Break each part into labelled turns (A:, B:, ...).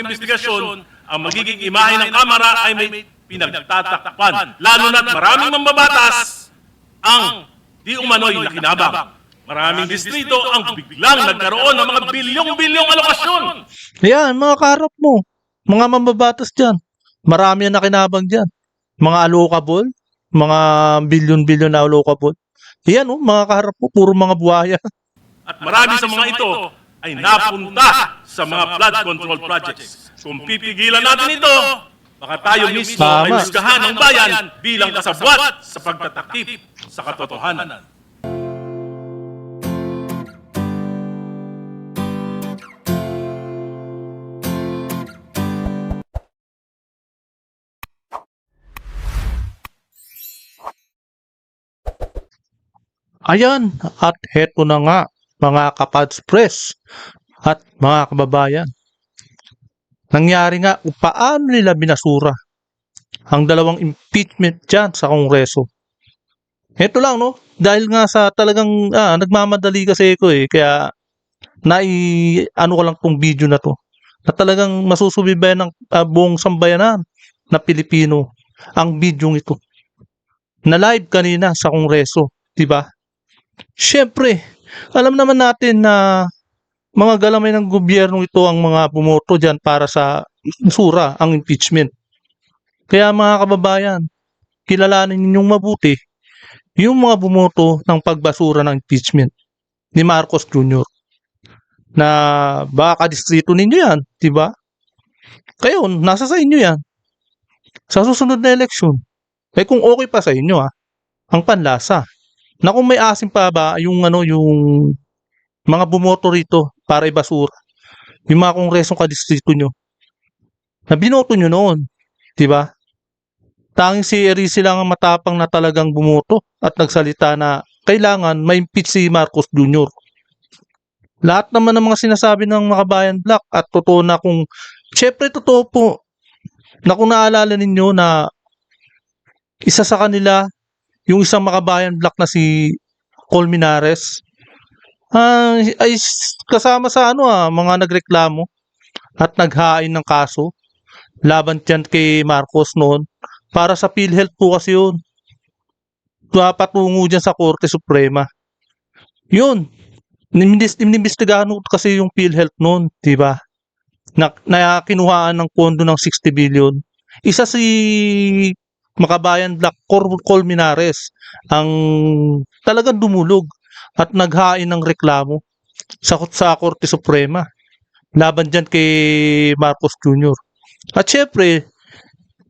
A: investigasyon, ang magiging imahe ng Kamara ay may pinagtatakpan. Lalo na't maraming mambabatas ang di umano'y nakinabang. Maraming distrito ang biglang nagkaroon ng mga bilyong-bilyong alokasyon.
B: Yan, mga kaharap mo. Mga mambabatas dyan. Marami ang nakinabang dyan. Mga allocable, mga bilyon-bilyon na allocable. Yan, mga kaharap mo, puro mga buhaya.
A: At marami sa mga ito ay napunta sa mga flood control projects. Kung pipigilan natin ito, baka tayo mismo ay
B: Tama.
A: husgahan ng bayan bilang kasabwat sa pagtatakip sa katotohanan.
B: Ayan, at heto na nga, mga kapads press at mga kababayan. Nangyari nga kung paano nila binasura ang dalawang impeachment dyan sa Kongreso. Heto lang, no? Dahil nga sa talagang nagmamadali kasi ako kaya ano ko lang tong video na to na talagang masusubaybayan ng buong sambayanan na Pilipino ang video ito na live kanina sa Kongreso, di ba? Siyempre, alam naman natin na mga galamay ng gobyerno ito ang mga bumoto dyan para sa sura ang impeachment. Kaya mga kababayan, kilalanin ninyong mabuti yung mga bumoto ng pagbasura ng impeachment ni Marcos Jr. na baka distrito ninyo yan, di ba? Kayo, nasa sa inyo yan. Sa susunod na eleksyon, kung okay pa sa inyo ang panlasa. Na kung may asim pa ba yung mga bumoto rito para ibasura, yung mga kongresong kadistrito nyo, na binoto nyo noon, di ba? Tanging si Erice lang ang matapang na talagang bumoto at nagsalita na kailangan ma-impeach si Marcos Jr. Lahat naman ng mga sinasabi ng mga Bayan Black at totoo na syempre totoo po, na kung naalala ninyo na isa sa kanila, yung isang makabayan black na si Colmenares, ay kasama sa mga nagreklamo at naghain ng kaso laban dyan kay Marcos noon para sa PhilHealth po kasi yun. Patungo dyan sa Korte Suprema. Yun, inimbestigahan kasi yung PhilHealth noon, di ba? Na kinuhaan ng pondo ng 60 billion. Isa si Makabayan Black Colmenares ang talagang dumulog at naghain ng reklamo sa Korte Suprema laban dyan kay Marcos Jr. At syempre,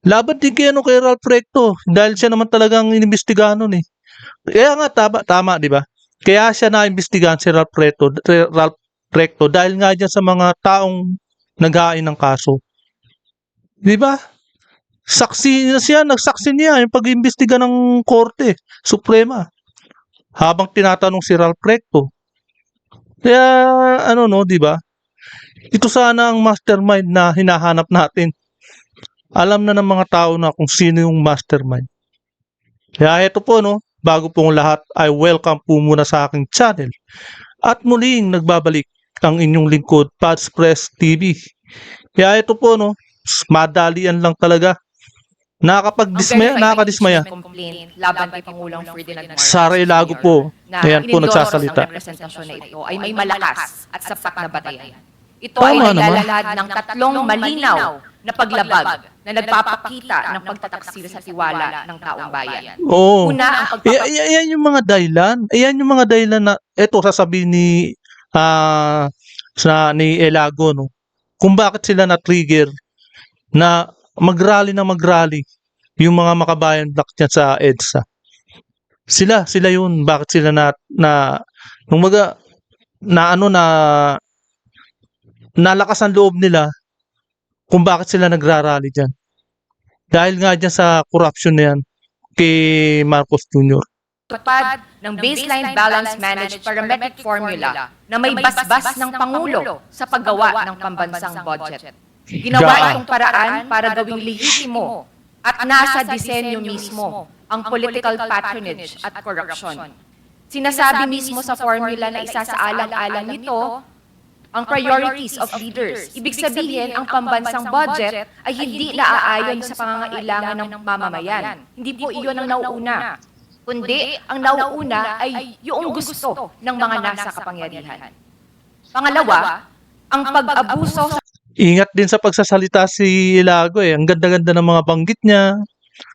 B: laban din kay Ralph Recto dahil siya naman talagang inimbestigahan nun Kaya nga tama, di ba? Kaya siya na-imbestigahan si Ralph Recto dahil nga dyan sa mga taong naghain ng kaso. Di ba? Nagsaksi niya yung pag-iimbestiga ng Korte Suprema habang tinatanong si Ralph Recto. Kaya di ba? Ito sana ang mastermind na hinahanap natin. Alam na ng mga tao na kung sino yung mastermind. Kaya ito po bago pong lahat ay welcome po muna sa aking channel. At muling nagbabalik ang inyong lingkod, Pads Press TV. Kaya ito po madalian lang talaga. Nakakadismaya.
C: Laban kay Pangulong Ferdinand Marcos
B: Sara Ilago po. Ayan po nagsasalita.
C: Ang representasyon na ito ay may malakas at sapat na batayan. Ito
B: Tama
C: ay
B: naman.
C: naglalahad ng tatlong malinaw na paglabag na nagpapakita ng pagtataksil sa tiwala ng taong bayan.
B: Oo.
C: Una, ang
B: Ayan yung mga dahilan. Ayan yung mga dahilan na eto sasabihin ni Elago kung bakit sila na-trigger na mag-rally yung mga Makabayan Black dyan sa EDSA. Sila yun. Bakit sila nalakas ang loob nila kung bakit sila nagrarally dyan. Dahil nga dyan sa corruption na yan kay Marcos Jr.
C: tupad ng baseline balance managed parametric formula na may basbas ng Pangulo sa paggawa ng pambansang budget. Ginawa itong paraan para gawing lehitimo at nasa disenyo mismo ang political patronage at corruption. Sinasabi mismo sa formula na isa sa alang-alang nito ang priorities of leaders. Ibig sabihin, ang pambansang budget ay hindi naaayon sa pangangailangan ng mamamayan. Hindi po iyon ang nauuna. Kundi, ang nauuna ay yung gusto ng mga nasa kapangyarihan. Pangalawa, ang pag-abuso sa
B: Ingat din sa pagsasalita si Ilago eh. Ang ganda-ganda ng mga banggit niya.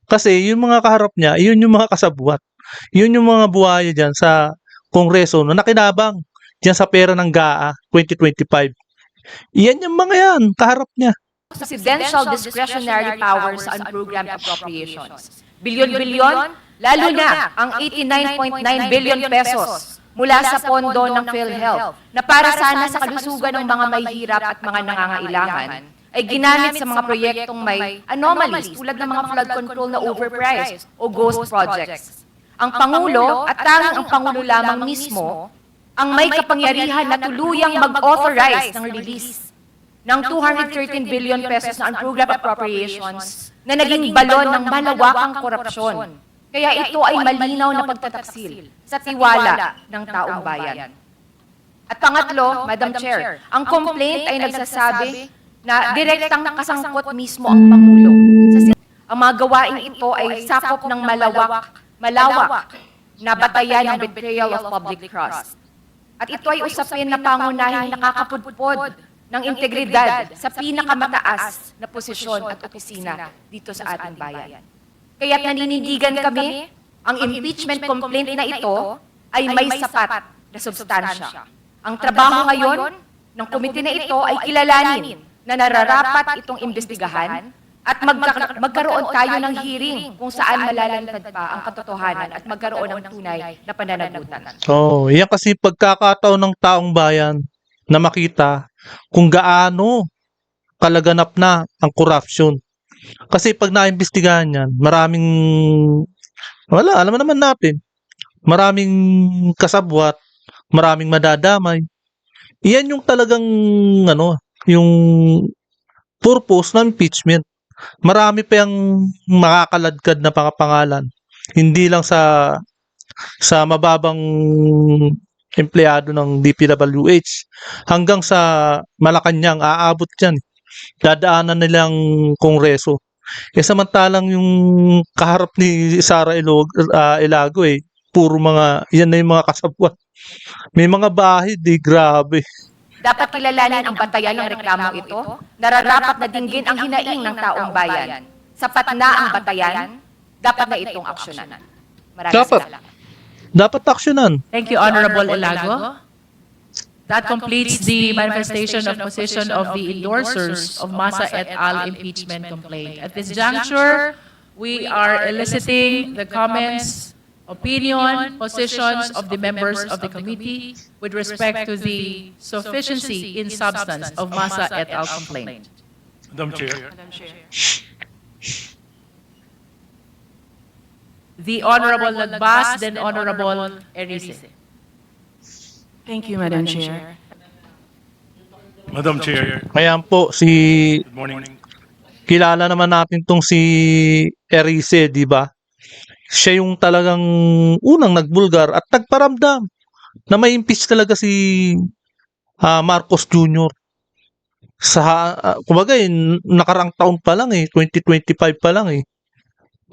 B: Kasi yung mga kaharap niya, yun yung mga kasabwat. Yun yung mga buhaya dyan sa Kongreso na nakinabang dyan sa pera ng GAA 2025. Iyan yung mga yan, kaharap niya.
C: presidential discretionary powers sa unprogrammed appropriations. Bilyon-bilyon, lalo na ang 89.9 billion pesos mula sa pondo ng PhilHealth na para sana sa kalusugan ng mga may hirap at mga nangangailangan ay ginamit sa mga proyektong may anomalies tulad ng mga flood control na overpriced o ghost projects. Ang Pangulo at tanging ang Pangulo lamang mismo ang may kapangyarihan na tuluyang mag-authorize ng release ng 213 billion pesos na unprogrammed appropriations na naging balon ng malawakang korupsyon. Kaya ito ay malinaw na pagtataksil sa tiwala ng taong bayan. At pangatlo, Madam Chair, ang complaint ay nagsasabi na direktang kasangkot mismo ang Pangulo. Ang mga gawain ito ay sakop ng malawak na batayan ng betrayal of public trust. At ito ay usapin na pangunahing nakakapudpod ng integridad sa pinakamataas na posisyon at opisina dito sa ating bayan. Kaya't naninindigan kami, ang impeachment complaint na ito ay may sapat na substansya. Ang trabaho ngayon ng komite na ito ay kilalanin na nararapat itong imbestigahan at magkaroon tayo ng hearing kung saan malalantad pa ang katotohanan at magkaroon ng tunay na pananagutan.
B: Oh, yan kasi pagkakataon ng taong bayan na makita kung gaano kalaganap na ang corruption. Kasi pag naimbestigahan yan, maraming, alam naman natin, maraming kasabwat, maraming madadamay. Iyan yung talagang, yung purpose ng impeachment. Marami pa yung makakaladkad na pangalan. Hindi lang sa mababang empleyado ng DPWH hanggang sa Malacanang aabot yan. Dadaanan nilang kongreso. Samantalang yung kaharap ni Sara Ilago puro yan na yung mga kasabwat. May mga bahid grabe.
C: Dapat kilalanin ang bantayan ng reklamo ito, nararapat na dinggin ang hinaing ng taong bayan. Sapat na ang bantayan, dapat na itong aksyonan. Maraming
B: Dapat.
C: salamat.
B: Dapat aksyonan.
D: Thank you, Honorable Ilago. That completes the manifestation of position of the endorsers of Masa et al. Impeachment complaint. At this juncture, we are eliciting the comments, opinion, positions of the members of the committee with respect to the sufficiency in substance of Masa et al. Complaint.
A: Madam Chair.
D: The Honorable Nagbas, then Honorable Erice.
E: Thank you, Madam Chair.
A: Madam Chair.
B: Ayan po,
A: Good morning.
B: kilala naman natin tong si Erice, di ba? Siya yung talagang unang nagbulgar at nagparamdam na may impeach talaga si Marcos Jr. Kumbaga nakarang taon pa lang 2025 pa lang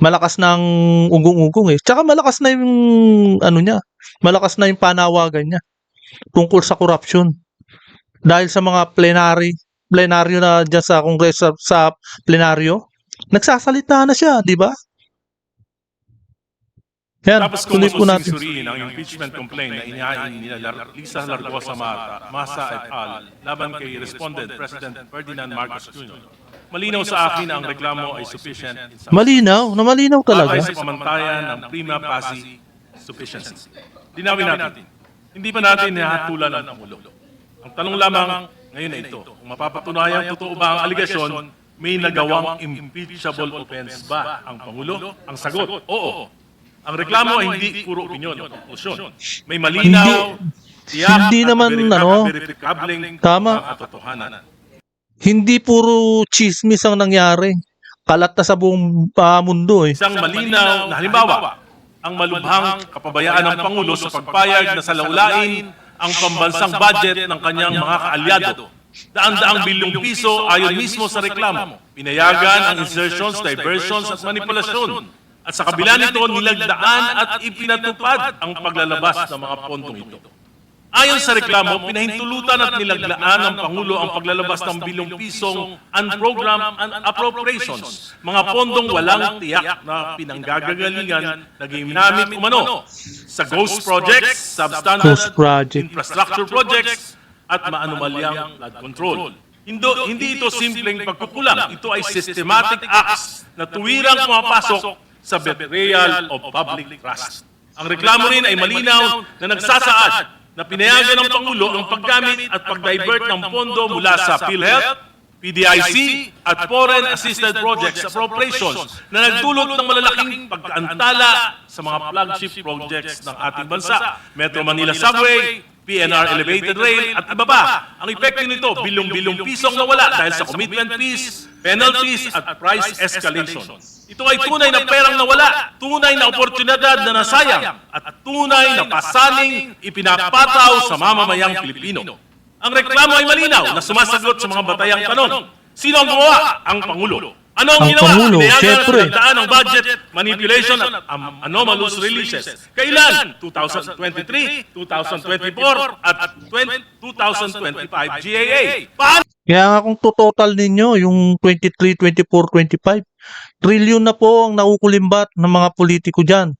B: Malakas ng ugong-ugong Tsaka malakas na yung malakas na yung panawagan niya tungkol sa corruption. Dahil sa mga plenaryo na diyan sa Kongreso sa plenaryo, nagsasalita na siya, di ba? Yan,
A: Tapos kung
B: tuloy po natin.
A: masusurin ang impeachment complaint na inihain nila Lisa Largosa Masa et al. Laban kay Respondent President Ferdinand Marcos Jr. Malinaw sa akin na ang reklamo ay sufficient in substance.
B: Malinaw talaga.
A: Batay sa pamantayan ng prima facie sufficiency. Linawin natin. Hindi pa natin nahatulan ang Pangulo. Ang tanong lamang ngayon na ito, kung mapapatunayan totoo ba ang aligasyon, may nagawang impeachable offense ba ang Pangulo? Ang sagot, oo. Ang reklamo ay hindi puro opinyon o konklusyon. May malinaw, tiyak
B: Hindi
A: at
B: naman,
A: verifikableng
B: tama.
A: mga katotohanan.
B: Hindi puro chismis ang nangyari. Kalat na sa buong mundo
A: Isang malinaw na halimbawa, ang malubhang kapabayaan ng Pangulo sa pagpayag na salaulain ang pambansang budget ng kanyang mga kaalyado. Daan-daang bilyong piso ayon mismo sa reklamo. Pinayagan ang insertions, diversions at manipulasyon. At sa kabila nito, nilagdaan at ipinatupad ang paglalabas ng mga pondong ito. Ayon sa reklamo, pinahintulutan at nilaglaan ng Pangulo ang paglalabas ng bilyong pisong unprogrammed appropriations, mga pondong walang tiyak na pinanggagalingan na ginamit umano sa ghost projects, substandard
B: Ghost project.
A: infrastructure projects, at maanumalyang flood control. Hindi ito simpleng pagkukulang, ito ay systematic acts na tuwirang pumapasok sa betrayal of public trust. Ang reklamo rin ay malinaw na nagsasaad na pinayagan ng Pangulo ang paggamit at pag-divert ng pondo mula sa PhilHealth, PDIC at Foreign Assisted Projects Appropriations na nagdulot ng malalaking pagkaantala sa mga flagship projects ng ating bansa, Metro Manila Subway, PNR Elevated Rail at iba pa. Ang epekto nito, bilyong-bilyong pisong nawala dahil sa commitment fees, penalties at price escalation. Ito ay tunay na perang nawala, tunay na oportunidad na nasayang, at tunay na pasaning ipinapataw sa mamamayang Pilipino. Ang reklamo ay malinaw na sumasagot sa mga batayang tanong. Sino ang gumawa? Ang Pangulo. Ano ang
B: Ang
A: ginawa?
B: Pangulo,
A: Pinayagan
B: syempre.
A: at nagdaan ng budget, manipulation at anomalous releases. Kailan? 2023, 2024, at 2025 GAA. Paano?
B: Kaya nga kung total ninyo, yung 23, 24, 25, trilyon na po ang naukulimbat ng mga politiko dyan.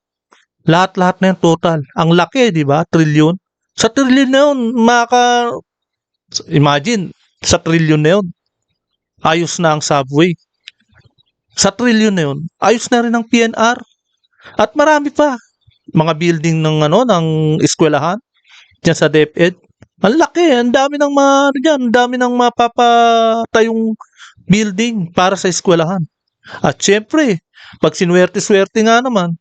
B: Lahat-lahat na yung total. Ang laki, di ba? Trilyon. Sa trilyon na yun, imagine, sa trilyon na yun, ayos na ang subway. Sa trilyon na yun, ayos na rin ang PNR. At marami pa. Mga building ng eskwelahan, dyan sa DepEd. Ang laki, ang dami ng ang dami ng mapapatayong building para sa eskwelahan. At syempre, pag sinuwerte-swerte nga naman,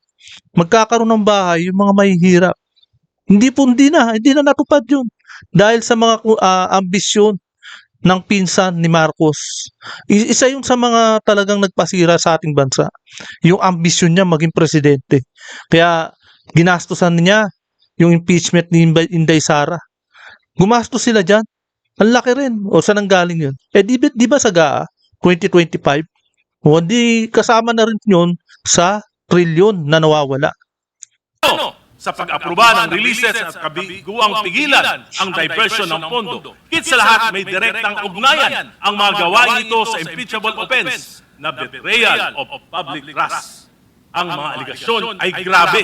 B: magkakaroon ng bahay yung mga mahihirap. Hindi na natupad yun. Dahil sa mga ambisyon ng pinsan ni Marcos. Isa yun sa mga talagang nagpasira sa ating bansa. Yung ambisyon niya maging presidente. Kaya ginastosan niya yung impeachment ni Inday Sara. Gumastos sila dyan. Ang laki rin. O saan ang galing yun? Di ba sa GAA 2025? O di kasama na rin yun sa trilyon na nawawala.
A: Sa pag-aproba ng releases at kabiguang pigilan ang diversion ng pondo. Higit sa lahat, may direktang ugnayan ang mga gawain ito sa impeachable offense na betrayal of public trust. Ang mga aligasyon ay grabe.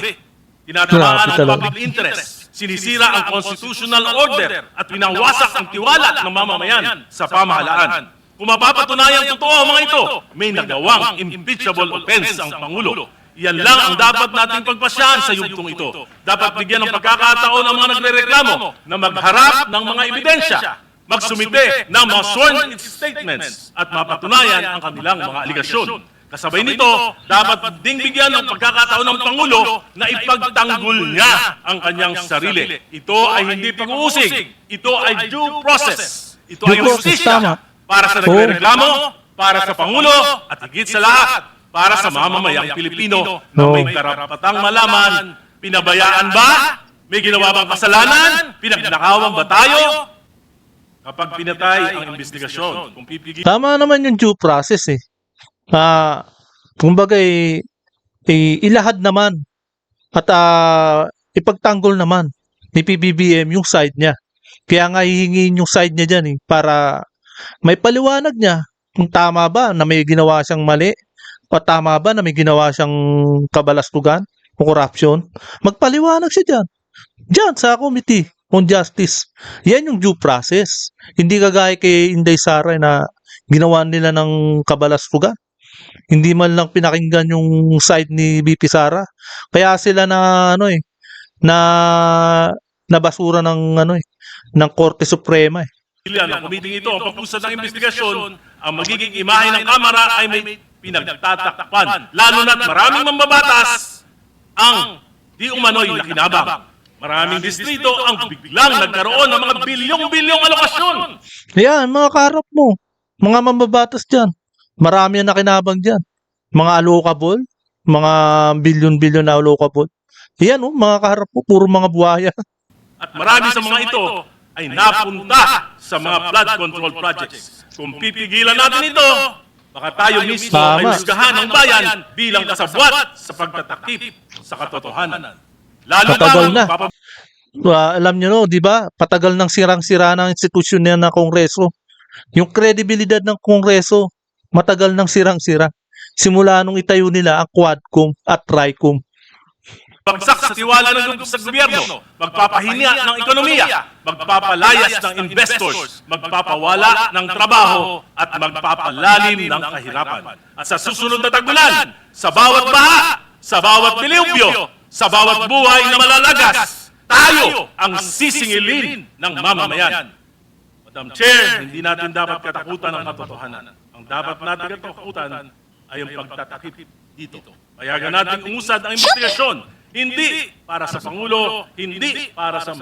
A: Tinatamaan
B: Grabe
A: ang
B: talaga.
A: public interest, sinisira ang constitutional order at pinawasak ang tiwala ng mamamayan sa pamahalaan. Kung mapapatunayan totoo ang mga ito, may nagawang impeachable offense ang Pangulo. Yan lang ang dapat nating pagpasyahan sa yugtong ito. Dapat bigyan ng pagkakataon ang mga nagrereklamo na magharap ng mga ebidensya, magsumite ng mga sworn statements at mapatunayan ang kanilang mga aligasyon. Kasabay nito, dapat ding bigyan ng pagkakataon ng Pangulo na ipagtanggol niya ang kanyang sarili. Ito ay hindi pag-uusig. Ito ay due process. Ito ay
B: Due process,
A: justisya
B: tama.
A: para sa nagrereklamo, para sa Pangulo, at higit sa lahat, para sa mamamayang Pilipino na may karapatang malaman, pinabayaan ba? May ginawa bang kasalanan? Pinagnakawan ba tayo? Kapag pinatay ang investigasyon, kung pipigil
B: Tama naman yung due process eh. Kumbaga ilahad naman at ipagtanggol naman ni PBBM yung side niya. Kaya nga hihingin yung side niya dyan para may paliwanag niya kung tama ba na may ginawa siyang mali o tama ba na may ginawa siyang kabalastugan o corruption. Magpaliwanag siya dyan. Dyan sa Committee on Justice. Yan yung due process. Hindi kagaya kay Inday Sara na ginawa nila ng kabalastugan. Hindi man lang pinakinggan yung side ni BP Sara. Kaya sila na nabasura ng ng Korte Suprema eh.
A: ang kumiting ito ang pag-usad ng investigasyon, ang magiging imahe ng Kamara ay may pinagtatakpan. Lalo na't maraming mambabatas ang di umano'y nakinabang. Maraming distrito ang biglang nagkaroon ng mga bilyong-bilyong alokasyon.
B: Ayan, mga kaharap mo. Mga mambabatas dyan. Marami ang nakinabang dyan. Mga allocable. Mga bilyon-bilyon na allocable. Ayan, mga kaharap mo. Puro mga buhaya.
A: At marami sa mga ito ay napunta sa mga flood control projects. Kung pipigilan natin ito, baka tayo mismo ay
B: Tama.
A: husgahan ng bayan bilang kasabwat sa pagtatakip sa katotohanan. Lalo
B: Matagal
A: bang
B: na. Alam nyo no, di ba? Patagal nang sirang-sira ng institusyon niya ng Kongreso. Yung kredibilidad ng Kongreso, matagal nang sirang-sira. Simula nung itayo nila ang Quadcom at Tricom.
A: bagsak sa tiwala sa gobyerno, magpapahinya ng ekonomiya, magpapalayas ng investors, magpapawala ng trabaho at magpapalalim ng kahirapan. At sa susunod na tagulan, sa bawat baha, sa bawat dilubyo, sa bawat buhay na malalagas, tayo ang sisingilin ng mamamayan. Madam Chair, hindi natin dapat katakutan ang katotohanan. Ang dapat natin katakutan ay ang pagtatakip dito. Payagan natin umusad ang investigasyon. Hindi para sa Pangulo, hindi para sa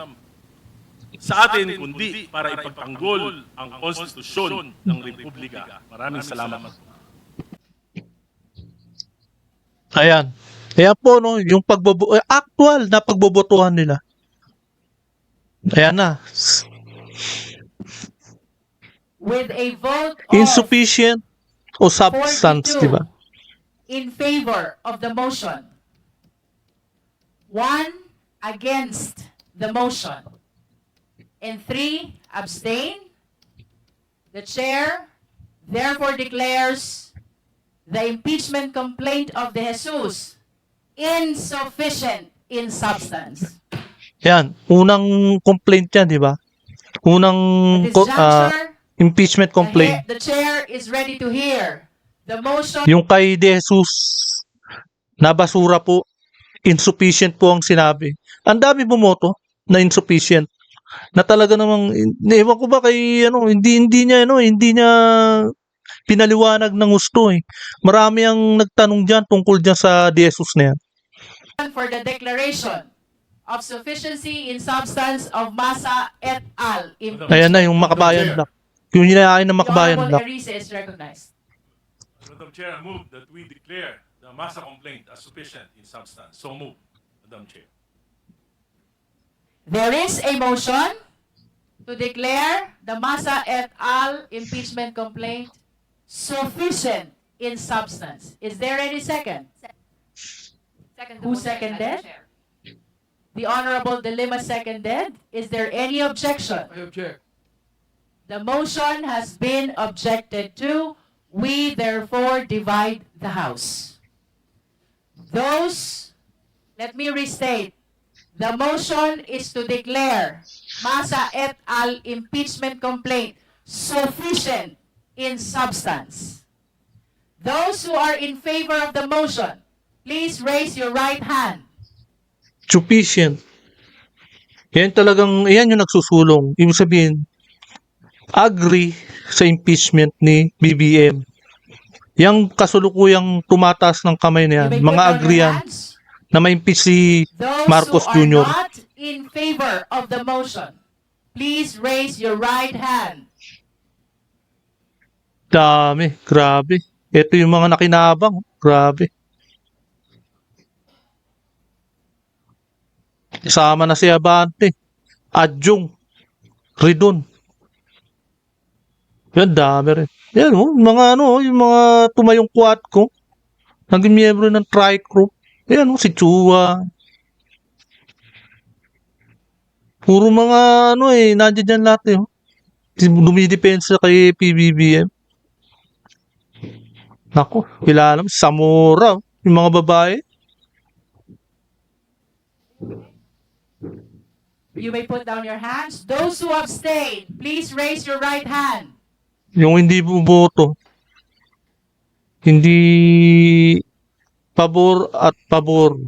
A: atin, kundi para ipagtanggol ang konstitusyon ng Republika. Maraming salamat.
B: Ayan. Ayan po, no, yung actual na pagbobotohan nila. Ayan na.
D: With a vote of
B: Insufficient o substance,
D: 42
B: di ba?
D: in favor of the motion, 1 against the motion, and 3 abstain, the chair therefore declares the impeachment complaint of De Jesus insufficient in substance.
B: Yan. Unang complaint yan, di ba? Unang
D: At this juncture,
B: impeachment complaint.
D: the chair is ready to hear the motion.
B: Yung kay De Jesus, na basura po, insufficient po ang sinabi. Ang dami bumoto na insufficient. Na talaga namang, ewan ko ba kay, hindi niya pinaliwanag ng gusto eh. Marami ang nagtanong dyan tungkol dyan sa De Jesus na yan.
D: For the declaration of sufficiency in substance of Masa et al.
B: Ayan na, yung Makabayan Black. Yung hinahain ng
D: The
B: Makabayan
D: Honorable
B: Black.
D: Erice is recognized.
A: Madam Chair, I move that we declare the Masa complaint as sufficient in substance. So move, Madam Chair.
D: There is a motion to declare the Masa et al. Impeachment complaint sufficient in substance. Is there any second? Who seconded? The Honorable De Lima seconded. Is there any objection?
F: I object.
D: The motion has been objected to. We therefore divide the House. Let me restate. The motion is to declare Masa et al. Impeachment complaint sufficient in substance. Those who are in favor of the motion, please raise your right hand.
B: Sufficient. Yan yung nagsusulong. Ibig sabihin, agree sa impeachment ni BBM. Yang kasulukuyang tumataas ng kamay na yan,
D: You may
B: mga
D: put down
B: agree
D: your
B: yan,
D: hands.
B: na ma-impeach si
D: Those
B: Marcos
D: who
B: Jr.
D: are not in favor of the motion, please raise your right hand.
B: Dami, grabe. Ito yung mga nakinabang, grabe. Isama na si Abante, Adjung, Ridon. Yan, dami rin. Yan, yung mga tumayong Quadcom, naging miyembro ng Tricom. Yan, si Chua. Puro mga, nandiyan dyan lahat, dumidepensa kay PBBM. Naku, kilala mo, Zamora, yung mga babae.
D: You may put down your hands. Those who abstain, please raise your right hand.
B: Yung hindi bumoto. Hindi pabor at pabor.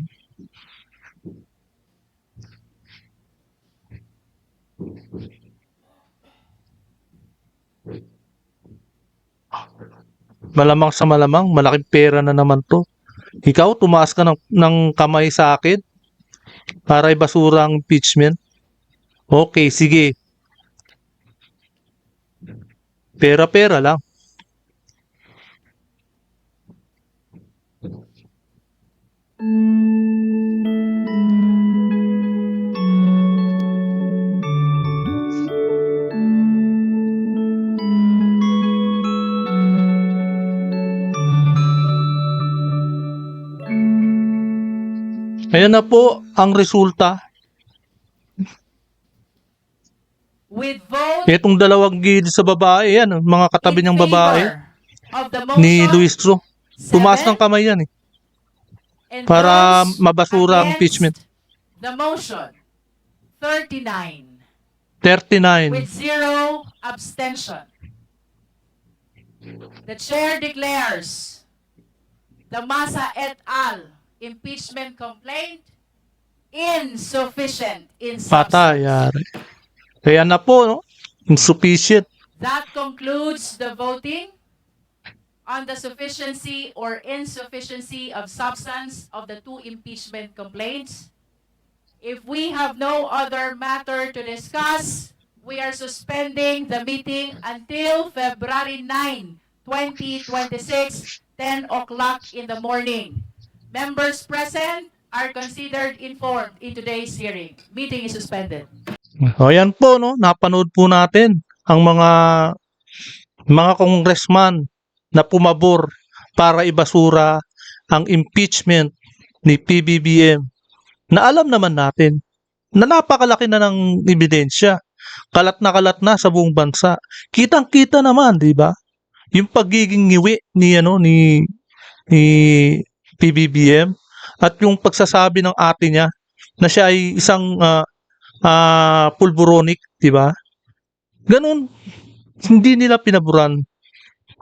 B: Malamang sa malamang, malaking pera na naman to. Ikaw, tumaas ka ng kamay sa akin para ibasura ang impeachment. Okay, sige. Pera-pera lang. Ayan na po ang resulta.
D: with vote
B: Itong dalawang gilid sa babae, yan, mga katabi
D: in
B: niyang babae
D: favor of the
B: ni
D: motion,
B: Luis Ro. Tumaas ng
D: 7,
B: kamay yan
D: and
B: para
D: those
B: mabasura ang
D: against
B: impeachment.
D: the motion, 39,
B: 39.
D: with 0 abstention. The chair declares the Masa et al. Impeachment complaint insufficient in substance.
B: Patayari. Kaya na po, no? Insufficient.
D: That concludes the voting on the sufficiency or insufficiency of substance of the two impeachment complaints. If we have no other matter to discuss, we are suspending the meeting until February 9, 2026, 10 o'clock in the morning. Members present are considered informed in today's hearing. Meeting is suspended.
B: O yan po, no? Napanood po natin ang mga congressman na pumabor para ibasura ang impeachment ni PBBM na alam naman natin na napakalaki na ng ebidensya. Kalat na sa buong bansa. Kitang-kita naman, 'di ba? Yung pagiging ngiwi ni PBBM at yung pagsasabi ng ate niya na siya ay isang pulburonic, 'di ba? Ganun, hindi nila pinaburan.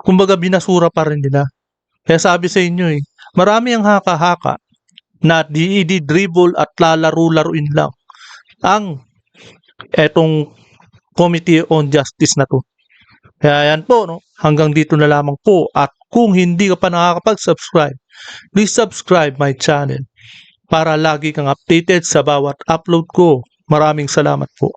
B: Kumbaga binasura pa rin nila. Kaya sabi sa inyo marami ang haka-haka na di-dribble at lalaro-laruin lang ang etong Committee on Justice na to. Kaya yan po, no? Hanggang dito na lamang po. At kung hindi ka pa nakakapag-subscribe, please subscribe my channel para lagi kang updated sa bawat upload ko. Maraming salamat po.